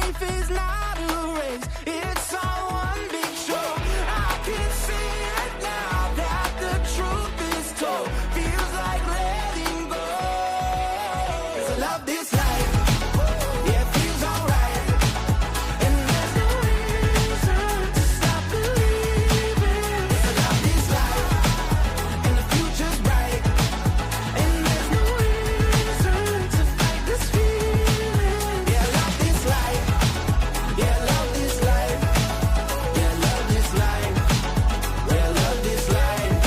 life is not a race, it's all one big show. I can see it now that the truth is told. Feels like letting go. 'Cause I love this life. Yeah, it feels alright. And there's no reason to stop believing. I love this life. And the future's bright. And there's no reason to fight this feeling. Yeah, I love this life. Yeah, I love this life. Yeah, I love this life. Yeah, I love this life.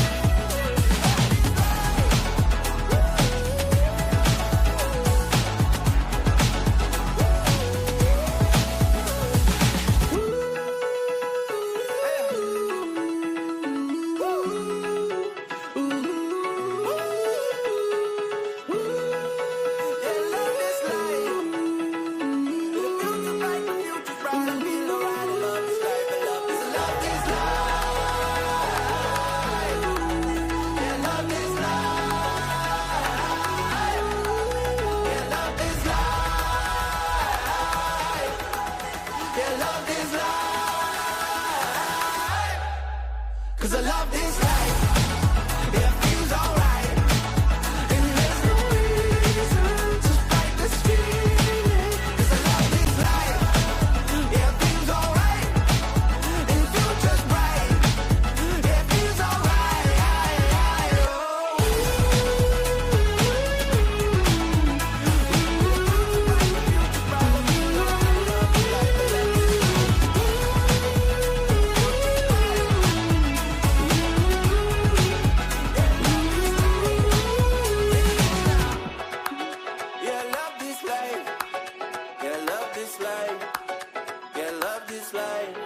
Cause I love this life. Yeah, it feels alright. And there's no reason to fight this feeling. Cause I love this life. Yeah, it feels alright. And the future's bright. Yeah, it feels alright. Yeah, I love this life. Yeah, I love this life. Yeah, I love this life.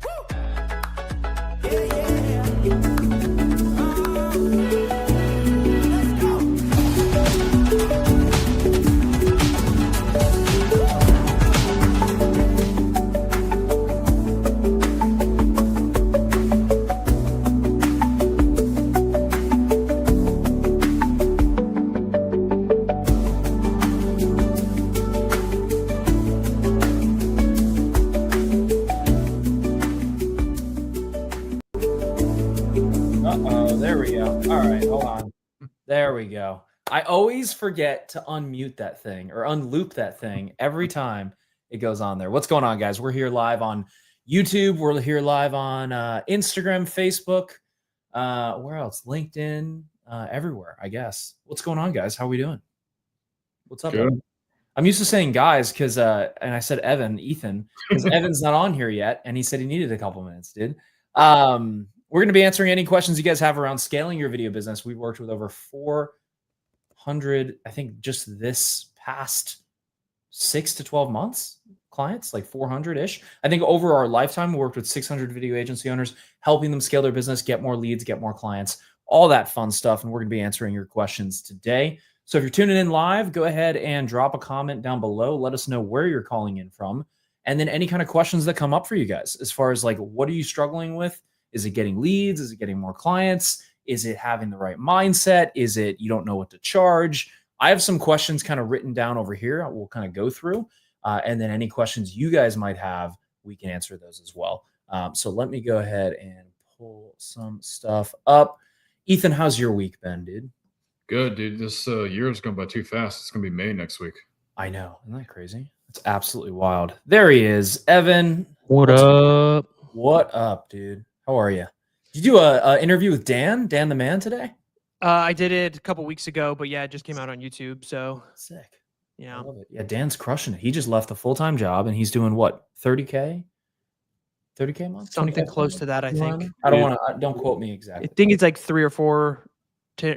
Woo! Yeah, yeah. Let's go. Uh-oh, there we go. All right, hold on. There we go. I always forget to unmute that thing or unloop that thing every time it goes on there. What's going on, guys? We're here live on YouTube. We're here live on Instagram, Facebook. Where else? LinkedIn, everywhere, I guess. What's going on, guys? How are we doing? What's up, Good. Evan? I'm used to saying guys because, and I said Ethan, because Evan's not on here yet, and he said he needed a couple minutes, dude. We're going to be answering any questions you guys have around scaling your video business. We've worked with over 400, I think, just this past 6 to 12 months, clients, like 400-ish. I think over our lifetime, we worked with 600 video agency owners, helping them scale their business, get more leads, get more clients, all that fun stuff. And we're going to be answering your questions today. So if you're tuning in live, go ahead and drop a comment down below. Let us know where you're calling in from. And then any kind of questions that come up for you guys, as far as like, what are you struggling with? Is it getting leads? Is it getting more clients? Is it having the right mindset? Is it you don't know what to charge? I have some questions kind of written down over here. We'll kind of go through. And then any questions you guys might have, we can answer those as well. So let me go ahead and pull some stuff up. Ethan, how's your week been, dude? Good, dude. This year is going by too fast. It's going to be May next week. I know. Isn't that crazy? It's absolutely wild. There he is. Evan. What up? What up, dude? How are you? Did you do a interview with Dan the man today? I did it a couple weeks ago, but yeah, it just came out on YouTube. So Sick. yeah, I love it. Yeah, Dan's crushing it. He just left a full-time job and he's doing what? 30K? 30K a month? something 25K close a to that, I month? think. I don't want to. Don't quote me exactly. I think it's like 3 or 4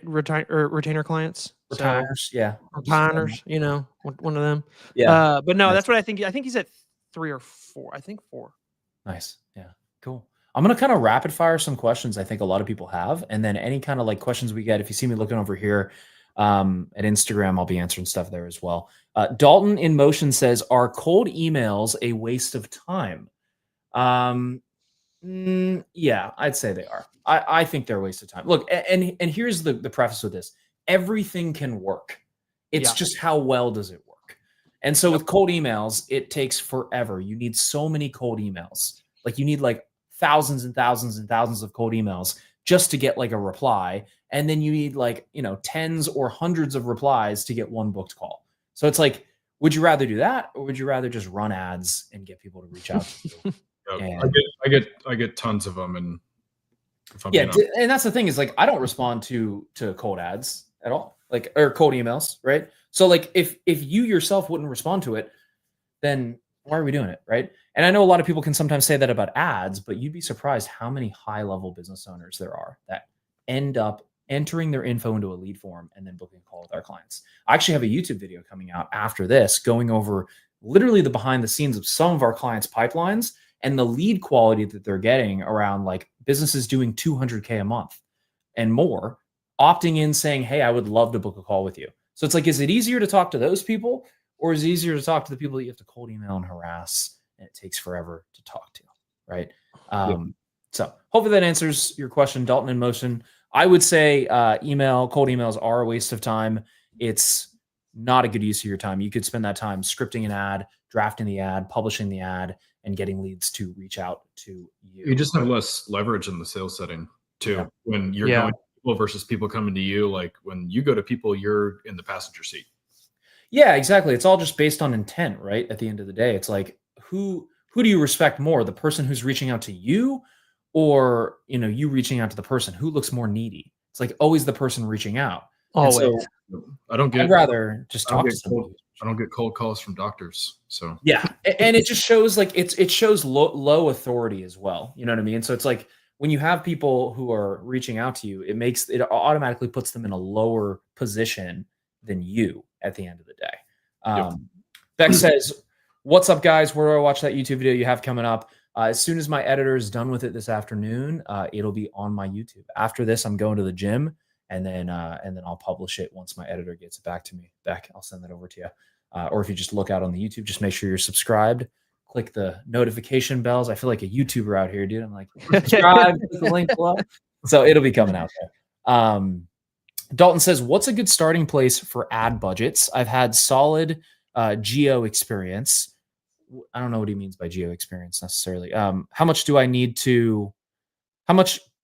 retainer clients. Retainers, yeah. Retainers, you know, one of them. Yeah. But no, Nice. that's what I think. I think he's at 3 or 4. I think 4. Nice. Yeah. Cool. I'm going to kind of rapid fire some questions I think a lot of people have. And then any kind of like questions we get, if you see me looking over here at Instagram, I'll be answering stuff there as well. Dalton in Motion says, are cold emails a waste of time? Yeah, I'd say they are. I think they're a waste of time. Look, and here's the preface with this. everything can work. It's Yeah. just how well does it work? And so with cold emails, it takes forever. You need so many cold emails. Like you need like thousands and thousands and thousands of cold emails just to get like a reply. And then you need like, tens or hundreds of replies to get one booked call. So it's like, would you rather do that, or would you rather just run ads and get people to reach out to you? Yeah, And- I get tons of them, and if I'm Yeah, being honest, and that's the thing is like I don't respond to cold ads at all, like or cold emails, right? So like if you yourself wouldn't respond to it, then why are we doing it, right? And I know a lot of people can sometimes say that about ads, but you'd be surprised how many high-level business owners there are that end up entering their info into a lead form and then booking a call with our clients. I actually have a YouTube video coming out after this going over literally the behind the scenes of some of our clients' pipelines and the lead quality that they're getting around like businesses doing 200K a month and more, opting in saying, hey, I would love to book a call with you. So it's like, is it easier to talk to those people, or is it easier to talk to the people that you have to cold email and harass and it takes forever to talk to, right? So hopefully that answers your question, Dalton in Motion. I would say cold emails are a waste of time. It's not a good use of your time. You could spend that time scripting an ad, drafting the ad, publishing the ad, and getting leads to reach out to you. you just have less leverage in the sales setting too. Yeah. When you're going to people versus people coming to you, like when you go to people, you're in the passenger seat. Yeah, exactly. It's all just based on intent, right? At the end of the day, it's like who do you respect more, the person who's reaching out to you, or you reaching out to the person who looks more needy? It's like always the person reaching out. And Always. so I'd rather just I don't talk to get somebody. I don't get cold calls from doctors. So Yeah, and it just shows like it shows low authority as well. You know what I mean? So it's like when you have people who are reaching out to you, it automatically puts them in a lower position than you at the end of the day. Beck says, "What's up, guys? Where do I watch that YouTube video you have coming up? As soon as my editor is done with it this afternoon, it'll be on my YouTube. After this, I'm going to the gym, and then I'll publish it once my editor gets it back to me. Beck, I'll send that over to you. Or if you just look out on the YouTube, just make sure you're subscribed. Click the notification bells. I feel like a YouTuber out here, dude. I'm like, subscribe, click the link below. So it'll be coming out there. Dalton says, what's a good starting place for ad budgets? I've had solid geo experience. I don't know what he means by geo experience necessarily. How much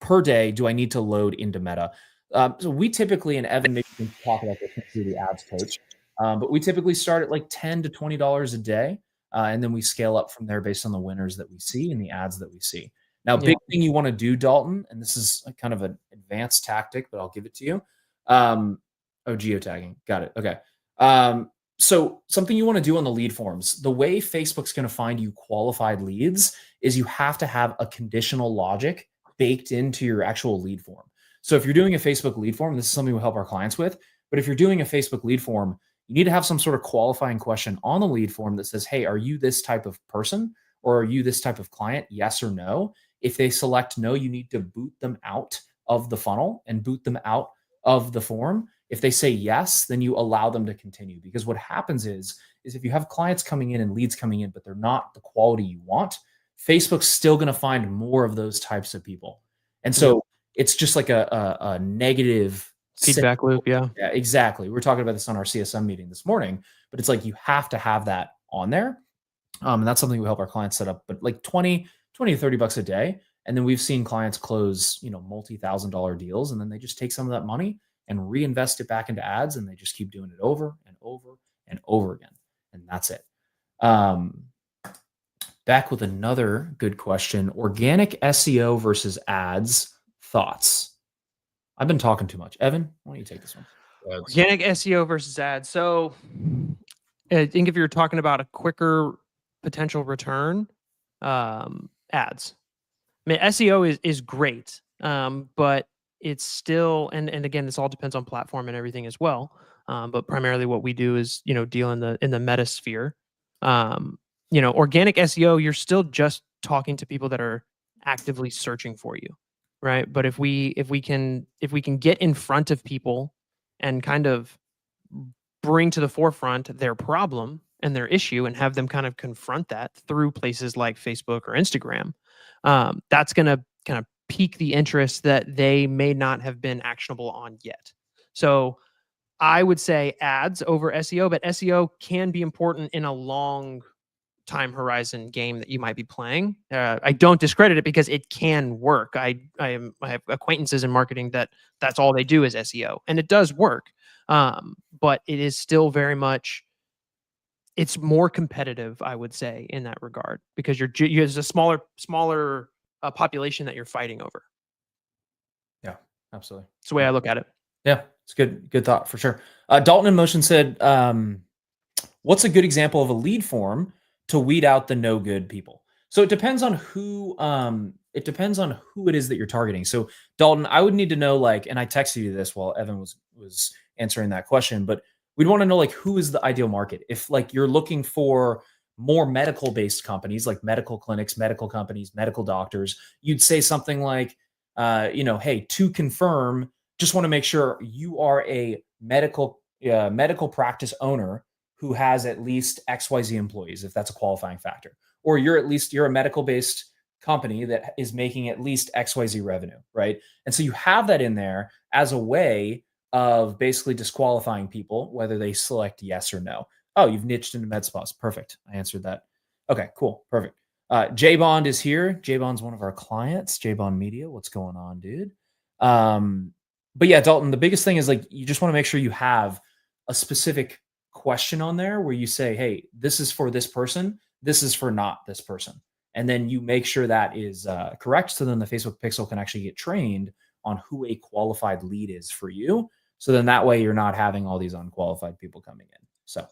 per day do I need to load into Meta? So we typically, and Evan maybe can talk about this through the ads coach, but we typically start at like $10 to $20 a day. And then we scale up from there based on the winners that we see and the ads that we see. Now, big thing you want to do, Dalton, and this is kind of an advanced tactic, but I'll give it to you. Geotagging. Got it. Okay. So something you want to do on the lead forms, the way Facebook's going to find you qualified leads is you have to have a conditional logic baked into your actual lead form. So if you're doing a Facebook lead form, this is something we help our clients with, but if you're doing a Facebook lead form, you need to have some sort of qualifying question on the lead form that says, hey, are you this type of person or are you this type of client? Yes or no. If they select no, you need to boot them out of the funnel and boot them out of the form. If they say yes, then you allow them to continue, because what happens is if you have clients coming in and leads coming in, but they're not the quality you want, Facebook's still going to find more of those types of people. And so it's just like a negative feedback loop. Yeah, exactly. We were talking about this on our CSM meeting this morning, but it's like you have to have that on there. And that's something we help our clients set up, but like 20 to $30 a day. And then we've seen clients close, multi-$1,000 deals, and then they just take some of that money and reinvest it back into ads, and they just keep doing it over and over and over again. And that's it. Back with another good question. Organic SEO versus ads, thoughts? I've been talking too much. Evan, why don't you take this one? Organic SEO versus ads. So I think if you're talking about a quicker potential return, ads. I mean, SEO is great, but it's still, and again, this all depends on platform and everything as well. But primarily what we do is, deal in the metasphere. Organic SEO, you're still just talking to people that are actively searching for you, right? But if we can get in front of people and kind of bring to the forefront their problem and their issue and have them kind of confront that through places like Facebook or Instagram, that's going to kind of pique the interest that they may not have been actionable on yet. So I would say ads over SEO, but SEO can be important in a long time horizon game that you might be playing. I don't discredit it because it can work. I have acquaintances in marketing that's all they do is SEO, and it does work. But it is still very much, it's more competitive, I would say, in that regard, because there's a smaller population that you're fighting over. Yeah, absolutely. It's the way I look at it. Yeah, it's good thought for sure. Dalton in Motion said, what's a good example of a lead form to weed out the no good people? So it depends on who it is that you're targeting. So Dalton, I would need to know, like, and I texted you this while Evan was answering that question, but we'd want to know, like, who is the ideal market. If, like, you're looking for more medical based companies, like medical clinics, medical companies, medical doctors, you'd say something like, hey, to confirm, just want to make sure you are a medical practice owner who has at least XYZ employees, if that's a qualifying factor, or you're a medical based company that is making at least XYZ revenue, right? And so you have that in there as a way of basically disqualifying people, whether they select yes or no. Oh, you've niched into med spas. Perfect. I answered that. Okay, cool. Perfect. J-Bond is here. J-Bond's one of our clients. J-Bond Media. What's going on, dude? But yeah, Dalton, the biggest thing is, like, you just want to make sure you have a specific question on there where you say, hey, this is for this person. This is for not this person. And then you make sure that is correct. So then the Facebook Pixel can actually get trained on who a qualified lead is for you. So then that way you're not having all these unqualified people coming in. So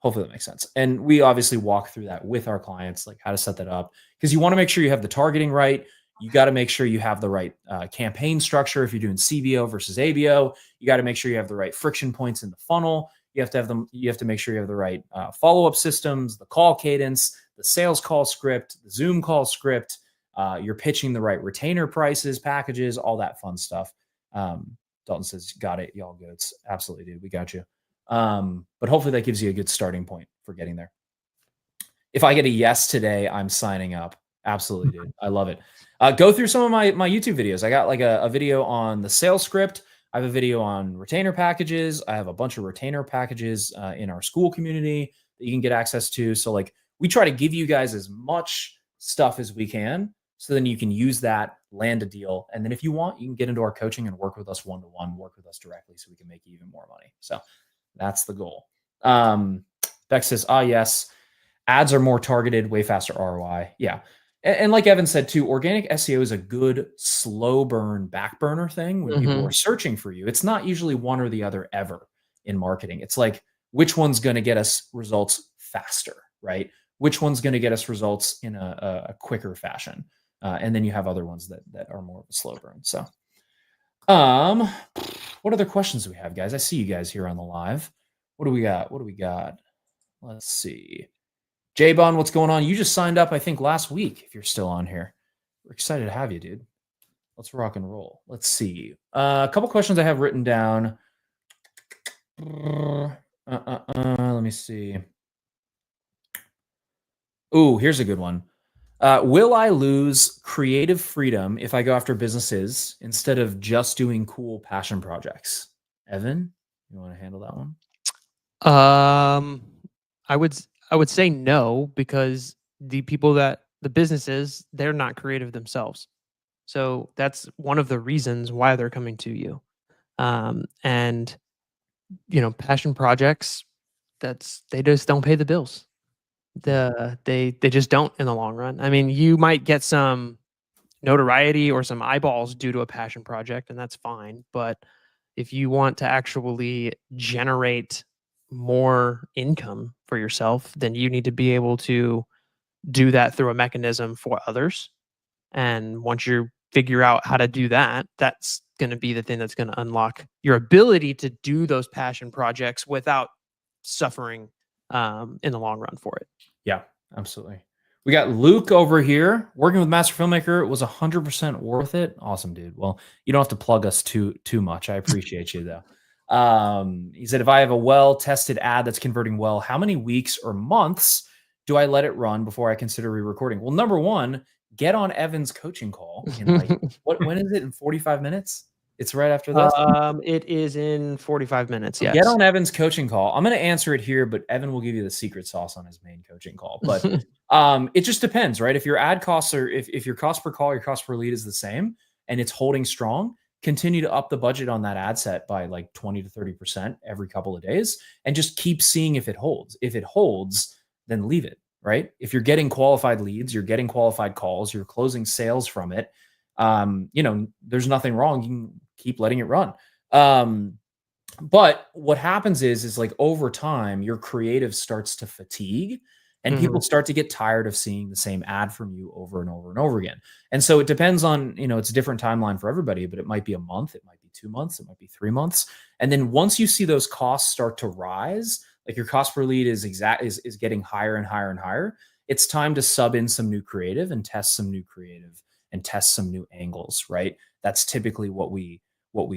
hopefully that makes sense. And we obviously walk through that with our clients, like how to set that up, because you want to make sure you have the targeting right. You got to make sure you have the right campaign structure. If you're doing CBO versus ABO, you got to make sure you have the right friction points in the funnel. You have to make sure you have the right follow-up systems, the call cadence, the sales call script, the Zoom call script. You're pitching the right retainer prices, packages, all that fun stuff. Dalton says, got it, y'all goods. Absolutely, dude. We got you. But hopefully that gives you a good starting point for getting there. If I get a yes today, I'm signing up. Absolutely, dude. I love it. Go through some of my YouTube videos. I got like a video on the sales script. I have a video on retainer packages. I have a bunch of retainer packages in our school community that you can get access to. So, like, we try to give you guys as much stuff as we can, so then you can use that, land a deal. And then if you want, you can get into our coaching and work with us one-to-one, work with us directly so we can make you even more money. So that's the goal. Beck says, yes, ads are more targeted, way faster ROI. Yeah. And like Evan said too, organic SEO is a good slow burn, back burner thing when people are searching for you. It's not usually one or the other ever in marketing. It's like, which one's going to get us results faster, right? Which one's going to get us results in a quicker fashion? And then you have other ones that are more of a slow burn. So what other questions do we have, guys? I see you guys here on the live. What do we got? Let's see. J-Bond, what's going on? You just signed up, I think, last week, if you're still on here. We're excited to have you, dude. Let's rock and roll. Let's see. A couple questions I have written down. Let me see. Ooh, here's a good one. Will I lose creative freedom if I go after businesses instead of just doing cool passion projects? Evan, you want to handle that one? I would say no, because the businesses, they're not creative themselves. So that's one of the reasons why they're coming to you. And passion projects, they just don't pay the bills. They just don't in the long run. I mean, you might get some notoriety or some eyeballs due to a passion project, and that's fine. But if you want to actually generate more income for yourself, then you need to be able to do that through a mechanism for others. And once you figure out how to do that, that's going to be the thing that's going to unlock your ability to do those passion projects without suffering in the long run for it. Yeah, absolutely. We got Luke over here working with Master Filmmaker. It was 100% worth it. Awesome, dude. Well, you don't have to plug us too much. I appreciate you though. He said, if I have a well-tested ad that's converting well, how many weeks or months do I let it run before I consider re-recording? Well, number one, get on Evan's coaching call in like, when is it? In 45 minutes? It's right after this. It is in 45 minutes. Yes. Get on Evan's coaching call. I'm going to answer it here, but Evan will give you the secret sauce on his main coaching call. But it just depends, right? If your ad costs are, if your cost per call, your cost per lead is the same and it's holding strong, continue to up the budget on that ad set by like 20 to 30% every couple of days and just keep seeing if it holds. If it holds, then leave it, right? If you're getting qualified leads, you're getting qualified calls, you're closing sales from it, there's nothing wrong. You can keep letting it run. But what happens is like over time, your creative starts to fatigue and people start to get tired of seeing the same ad from you over and over and over again. And so it depends on, it's a different timeline for everybody, but it might be a month, it might be 2 months, it might be 3 months. And then once you see those costs start to rise, like your cost per lead is getting higher and higher and higher, it's time to sub in some new creative and test some new creative and test some new angles, right? That's typically what we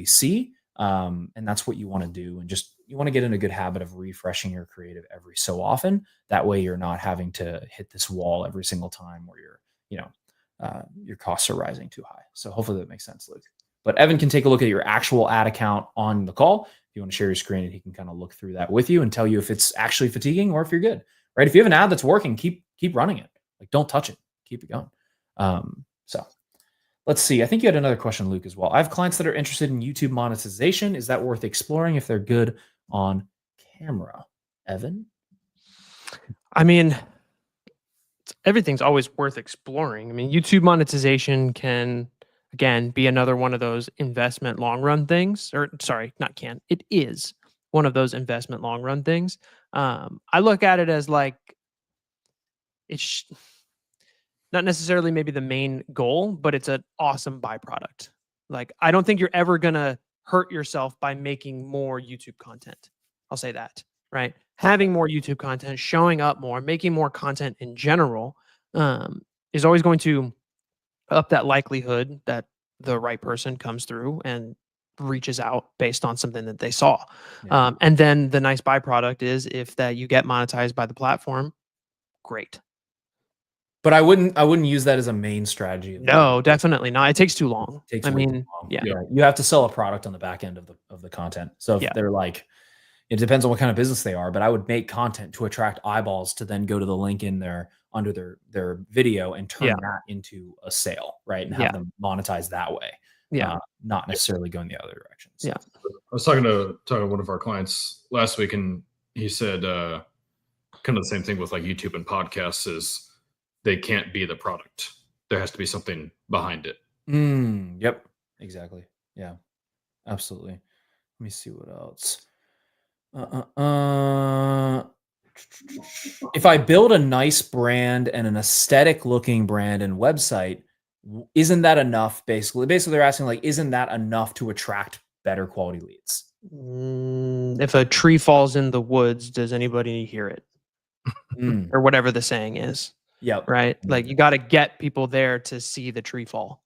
see. And that's what you want to do. And just, you want to get in a good habit of refreshing your creative every so often. That way you're not having to hit this wall every single time where your costs are rising too high. So hopefully that makes sense, Luke. But Evan can take a look at your actual ad account on the call. If you want to share your screen, and he can kind of look through that with you and tell you if it's actually fatiguing or if you're good, right? If you have an ad that's working, keep running it. Like, don't touch it. Keep it going. So let's see. I think you had another question, Luke, as well. I have clients that are interested in YouTube monetization. Is that worth exploring if they're good on camera? Evan? I mean, everything's always worth exploring. I mean, YouTube monetization can, again, be another one of those investment long run things. Or sorry, not can. It is one of those investment long run things. I look at it as like, it's not necessarily maybe the main goal, but it's an awesome byproduct. Like, I don't think you're ever going to hurt yourself by making more YouTube content. I'll say that, right? Having more YouTube content, showing up more, making more content in general is always going to up that likelihood that the right person comes through and reaches out based on something that they saw. Yeah. And then the nice byproduct is if that you get monetized by the platform, great. But I wouldn't use that as a main strategy. No, definitely not. It takes too long. It takes I way mean, too long. yeah. You have to sell a product on the back end of the content. So if they're like, it depends on what kind of business they are, but I would make content to attract eyeballs to then go to the link in there under their video and turn that into a sale, right? And have them monetize that way. Yeah. Not necessarily going the other direction. So. Yeah. I was talking to one of our clients last week, and he said kind of the same thing with like YouTube and podcasts is they can't be the product. There has to be something behind it. Yep. Exactly. Yeah. Absolutely. Let me see what else. If I build a nice brand and an aesthetic looking brand and website, isn't that enough? Basically they're asking like, isn't that enough to attract better quality leads? If a tree falls in the woods, does anybody hear it? Or whatever the saying is. Yep. Right. Like, you got to get people there to see the tree fall.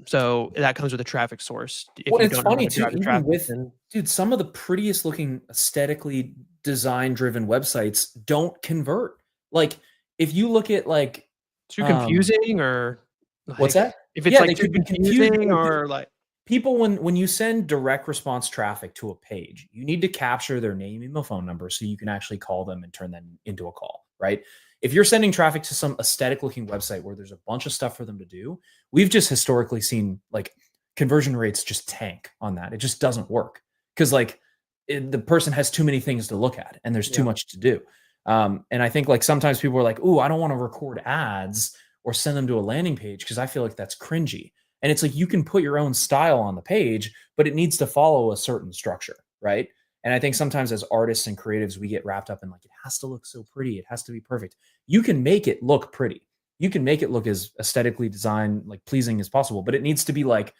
So that comes with a traffic source. Well, it's funny too, even with, dude, some of the prettiest looking aesthetically design driven websites don't convert. Like, if you look at like too confusing or like, what's that? If it's like too confusing or like people, when you send direct response traffic to a page, you need to capture their name, email, phone number so you can actually call them and turn them into a call, right? If you're sending traffic to some aesthetic looking website where there's a bunch of stuff for them to do, we've just historically seen like conversion rates just tank on that. It just doesn't work because like the person has too many things to look at and there's too much to do. And I think like sometimes people are like, "Ooh, I don't want to record ads or send them to a landing page because I feel like that's cringy." And it's like, you can put your own style on the page, but it needs to follow a certain structure, right? And I think sometimes as artists and creatives, we get wrapped up in like, it has to look so pretty. It has to be perfect. You can make it look pretty. You can make it look as aesthetically designed, like pleasing as possible, but it needs to be like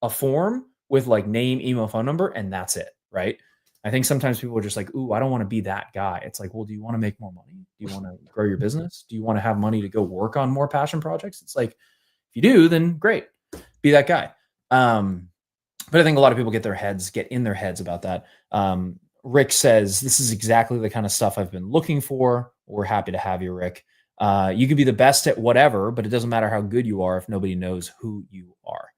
a form with like name, email, phone number, and that's it, right? I think sometimes people are just like, "Ooh, I don't want to be that guy." It's like, well, do you want to make more money? Do you want to grow your business? Do you want to have money to go work on more passion projects? It's like, if you do, then great, be that guy. But I think a lot of people get in their heads about that. Rick says, "This is exactly the kind of stuff I've been looking for." We're happy to have you, Rick. You could be the best at whatever, but it doesn't matter how good you are if nobody knows who you are.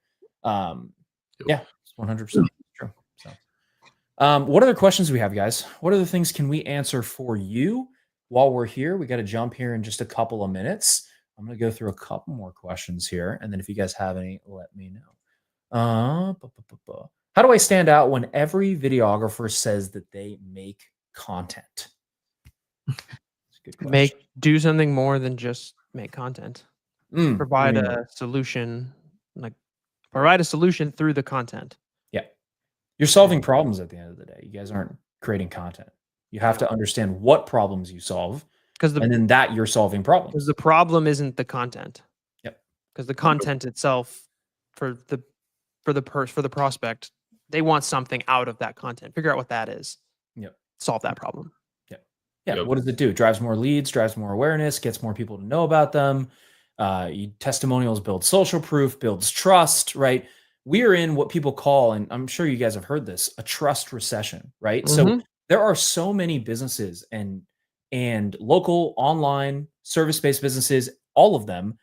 Yeah, 100% true. So, what other questions do we have, guys? What other things can we answer for you while we're here? We got to jump here in just a couple of minutes. I'm going to go through a couple more questions here, and then if you guys have any, let me know. How do I stand out when every videographer says that they make content? That's a good question. Do something more than just make content. Provide what do you mean? a solution, like provide a solution through the content. Yeah. You're solving problems at the end of the day. You guys aren't creating content. You have to understand what problems you solve, and then that you're solving problems. Because the problem isn't the content. Yep. Because the content itself, for the prospect, they want something out of that content. Figure out what that is. Yep. Solve that problem. Yeah. Yep. What does it do? Drives more leads, drives more awareness, gets more people to know about them. Testimonials build social proof, builds trust, right? We are in what people call, and I'm sure you guys have heard this, a trust recession, right? So there are so many businesses and local, online, service-based businesses, all of them,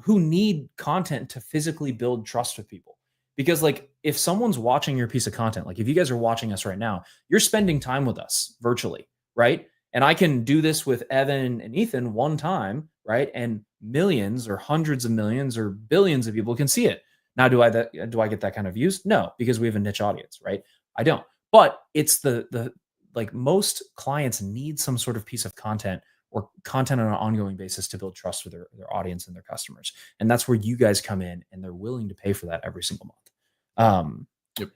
who need content to physically build trust with people. Because like if someone's watching your piece of content, like if you guys are watching us right now, you're spending time with us virtually, right? And I can do this with Evan and Ethan one time, right? And millions or hundreds of millions or billions of people can see it. Now, do I get that kind of views? No, because we have a niche audience, right? I don't. But it's the like most clients need some sort of piece of content or content on an ongoing basis to build trust with their audience and their customers. And that's where you guys come in, and they're willing to pay for that every single month. Yep.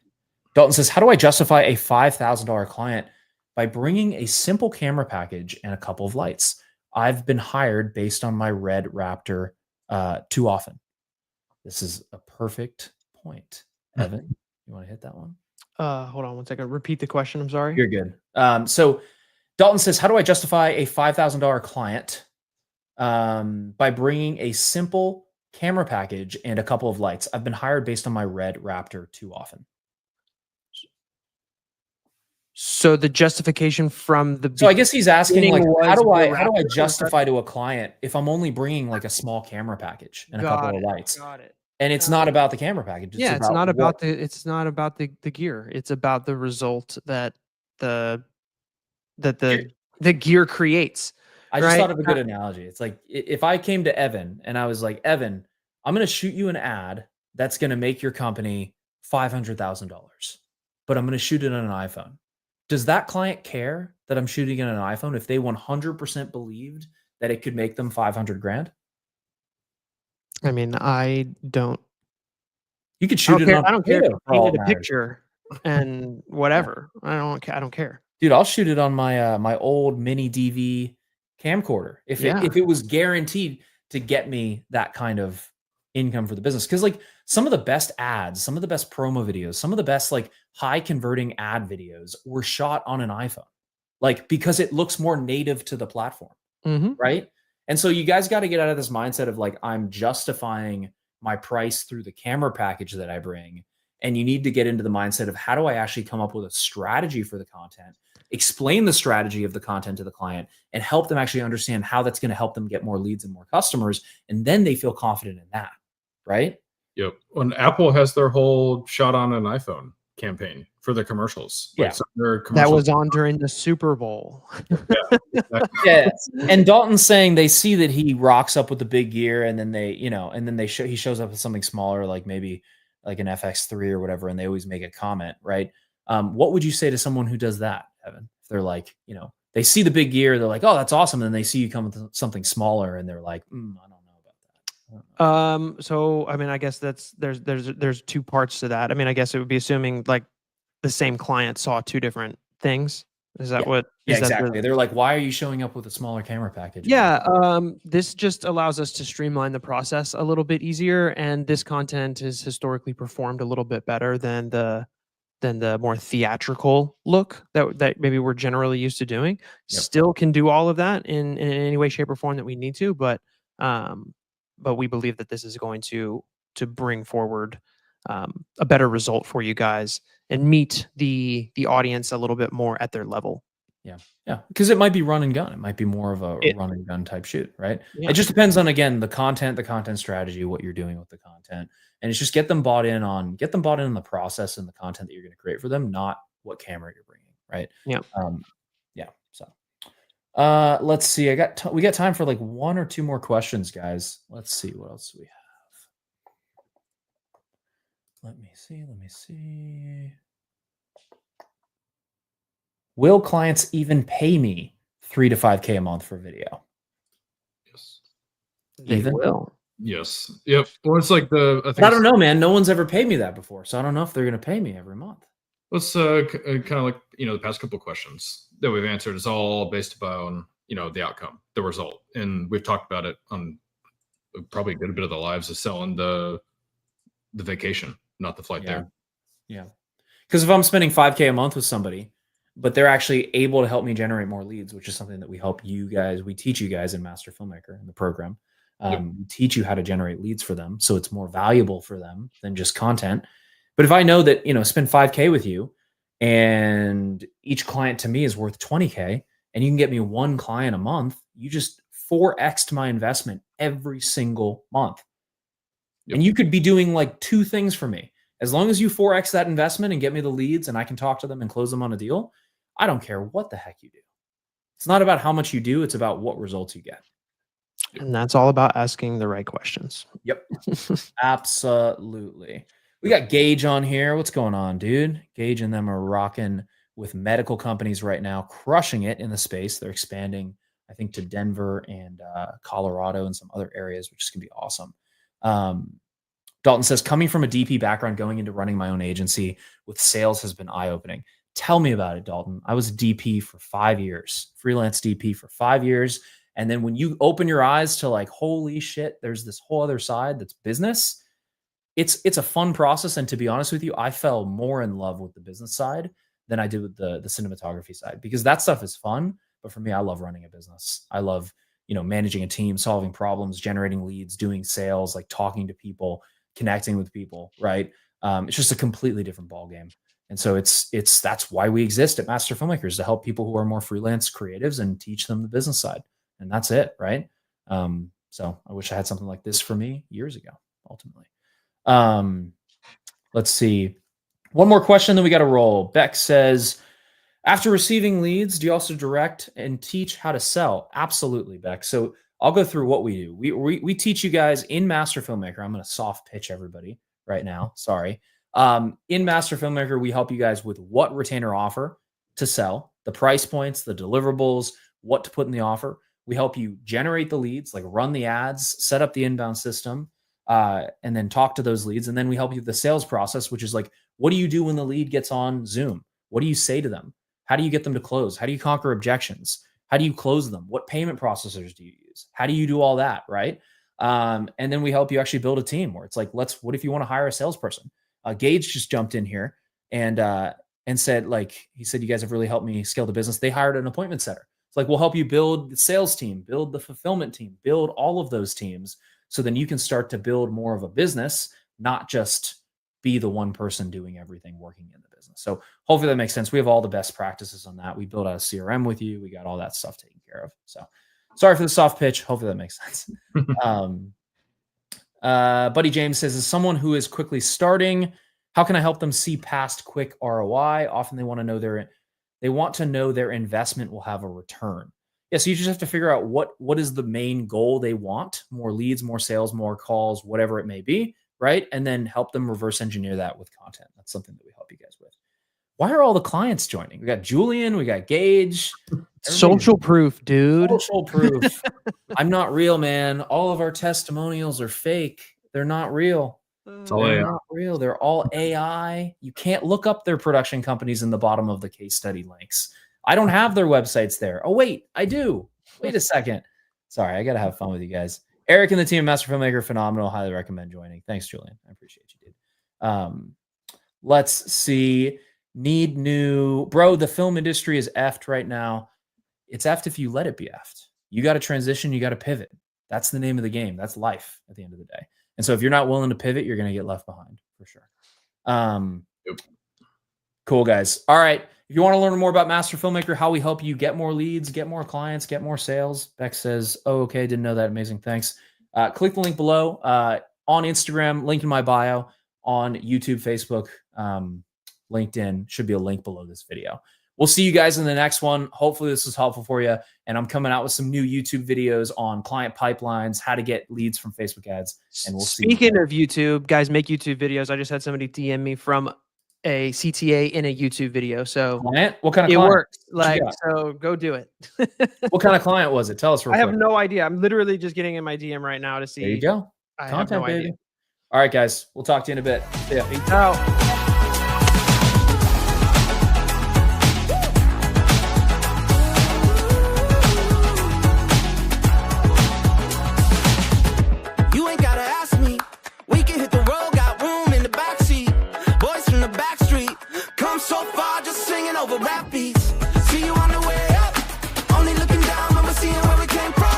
Dalton says, how do I justify a $5,000 client? By bringing a simple camera package and a couple of lights. I've been hired based on my Red Raptor too often. This is a perfect point. Evan, you want to hit that one? Hold on one second. Repeat the question. I'm sorry. You're good. So Dalton says, how do I justify a $5,000 client by bringing a simple camera package and a couple of lights? I've been hired based on my Red Raptor too often. So the justification from the So I guess he's asking, like, how do I Raptor justify to a client if I'm only bringing like a small camera package and a couple of lights? Got it. And it's not about the camera package. It's not about the gear. It's about the result that the gear creates. I just right? thought of a good analogy. It's like if I came to Evan and I was like, Evan, I'm going to shoot you an ad that's going to make your company $500,000, but I'm going to shoot it on an iPhone. Does that client care that I'm shooting it on an iPhone if they 100% believed that it could make them 500 grand? I mean, I don't. You could shoot it on. I don't care if you for all painted it a matters. picture and whatever. I don't care. Dude, I'll shoot it on my my old mini DV camcorder if it was guaranteed to get me that kind of income for the business. Because like some of the best ads, some of the best promo videos, some of the best like high converting ad videos were shot on an iPhone, like because it looks more native to the platform, right? And so you guys got to get out of this mindset of like I'm justifying my price through the camera package that I bring. And you need to get into the mindset of how do I actually come up with a strategy for the content, explain the strategy of the content to the client, and help them actually understand how that's going to help them get more leads and more customers. And then they feel confident in that, right? Yep. When Apple has their whole shot on an iPhone campaign for their commercials. Yeah. Like, so their That commercials- was on during the Super Bowl. Yeah. And Dalton's saying they see that he rocks up with the big gear, and then he shows up with something smaller, like maybe like an FX3 or whatever, and they always make a comment, right? What would you say to someone who does that, Evan? If they're like, they see the big gear, they're like, oh, that's awesome. And then they see you come with something smaller and they're like, I don't know about that. So I mean, I guess there's two parts to that. I mean, I guess it would be assuming like the same client saw two different things. Is that what? Yeah, is that exactly. They're like, why are you showing up with a smaller camera package? Yeah, this just allows us to streamline the process a little bit easier, and this content is historically performed a little bit better than the more theatrical look that maybe we're generally used to doing. Yep. Still can do all of that in any way, shape, or form that we need to, but we believe that this is going to bring forward a better result for you guys and meet the audience a little bit more at their level. Yeah, because it might be run and gun. It might be more of a run and gun type shoot, right? It just depends on, again, the content strategy, what you're doing with the content, and it's just get them bought in on the process and the content that you're going to create for them, not what camera you're bringing, right? Yeah. Yeah. So, let's see. We got time for like one or two more questions, guys. Let's see what else we have. Let me see. Will clients even pay me $3 to $5K a month for video? Yes. They Even? will. Yes. Yep. Well, it's like I think I don't know, man. No one's ever paid me that before, so I don't know if they're going to pay me every month. Let's kind of like, the past couple of questions that we've answered is all based upon, the outcome, the result. And we've talked about it on probably a good bit of the lives of selling the vacation, not the flight there. Yeah. Because if I'm spending $5K a month with somebody, but they're actually able to help me generate more leads, which is something that we teach you guys in Master Filmmaker in the program. We teach you how to generate leads for them. So it's more valuable for them than just content. But if I know that, spend $5K with you and each client to me is worth $20K and you can get me one client a month, you just 4x'd my investment every single month. And you could be doing like two things for me. As long as you 4x that investment and get me the leads and I can talk to them and close them on a deal, I don't care what the heck you do. It's not about how much you do. It's about what results you get. And that's all about asking the right questions. Yep. Absolutely. We got Gage on here. What's going on, dude? Gage and them are rocking with medical companies right now, crushing it in the space. They're expanding, I think, to Denver and Colorado and some other areas, which is going to be awesome. Dalton says, coming from a DP background, going into running my own agency with sales has been eye-opening. Tell me about it, Dalton. I was a DP for 5 years, freelance DP for 5 years. And then when you open your eyes to like, holy shit, there's this whole other side that's business. It's a fun process. And to be honest with you, I fell more in love with the business side than I did with the cinematography side, because that stuff is fun. But for me, I love running a business. I love, managing a team, solving problems, generating leads, doing sales, like talking to people, connecting with people, right? It's just a completely different ballgame. And so that's why we exist at Master Filmmakers, to help people who are more freelance creatives and teach them the business side. And that's it, right? So I wish I had something like this for me years ago, ultimately. Let's see. One more question, then we got to roll. Beck says, after receiving leads, do you also direct and teach how to sell? Absolutely, Beck. So I'll go through what we do. We teach you guys in Master Filmmaker. I'm going to soft pitch everybody right now. Sorry. In Master Filmmaker, we help you guys with what retainer offer to sell, the price points, the deliverables, what to put in the offer. We help you generate the leads, like run the ads, set up the inbound system, and then talk to those leads. And then we help you with the sales process, which is like, what do you do when the lead gets on Zoom? What do you say to them? How do you get them to close? How do you conquer objections? How do you close them? What payment processors do you use? How do you do all that, right? And then we help you actually build a team where it's like, what if you want to hire a salesperson? Gage just jumped in here and said, he said, you guys have really helped me scale the business. They hired an appointment setter. It's like, we'll help you build the sales team, build the fulfillment team, build all of those teams. So then you can start to build more of a business, not just be the one person doing everything working in the business. So hopefully that makes sense. We have all the best practices on that. We built out a CRM with you. We got all that stuff taken care of. So sorry for the soft pitch. Hopefully that makes sense. Buddy James says, as someone who is quickly starting, how can I help them see past quick ROI? Often they want to know their investment will have a return. Yeah, so you just have to figure out what is the main goal they want: more leads, more sales, more calls, whatever it may be, right? And then help them reverse engineer that with content. That's something that we help you guys with. Why are all the clients joining? We got Julian, we got Gage. Social proof, dude. Social proof. I'm not real, man. All of our testimonials are fake. They're not real. It's all They're AI. not real. They're all AI. You can't look up their production companies in the bottom of the case study links. I don't have their websites there. Oh, wait, I do. Wait a second. Sorry, I got to have fun with you guys. Eric and the team, Master Filmmaker, phenomenal. Highly recommend joining. Thanks, Julian. I appreciate you, dude. Let's see. Need new. Bro, the film industry is effed right now. It's effed if you let it be effed. You got to transition. You got to pivot. That's the name of the game. That's life at the end of the day. And so if you're not willing to pivot, you're going to get left behind for sure. Yep. Cool, guys. All right. If If you want to learn more about Master Filmmaker, how we help you get more leads, get more clients, get more sales, Beck says, oh, okay, didn't know that. Amazing. Thanks. Click the link below on Instagram, link in my bio, on YouTube, Facebook, LinkedIn. Should be a link below this video. We'll see you guys in the next one. Hopefully this was helpful for you. And I'm coming out with some new YouTube videos on client pipelines, how to get leads from Facebook ads. And we'll see. Speaking of YouTube, guys, make YouTube videos. I just had somebody DM me from a CTA in a YouTube video. So client? What kind of it client? works. Like, so go do it. What kind of client was it? Tell us real I quick. have no idea. I'm literally just getting in my DM right now to see. There you go. I Content, have no baby. idea. All right, guys. We'll talk to you in a bit. See ya. Peace out. You ain't gotta ask me. We can hit the road, got room in the backseat. Boys from the back street, come so far just singing over rap beats. See you on the way up, only looking down when we're seeing where we came from.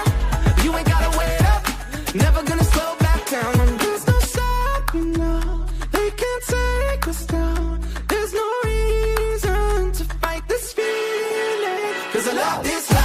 You ain't gotta wait up, never gonna slow back down. And there's no stopping now, they can't take us down. There's no reason to fight this feeling, 'cause I love this.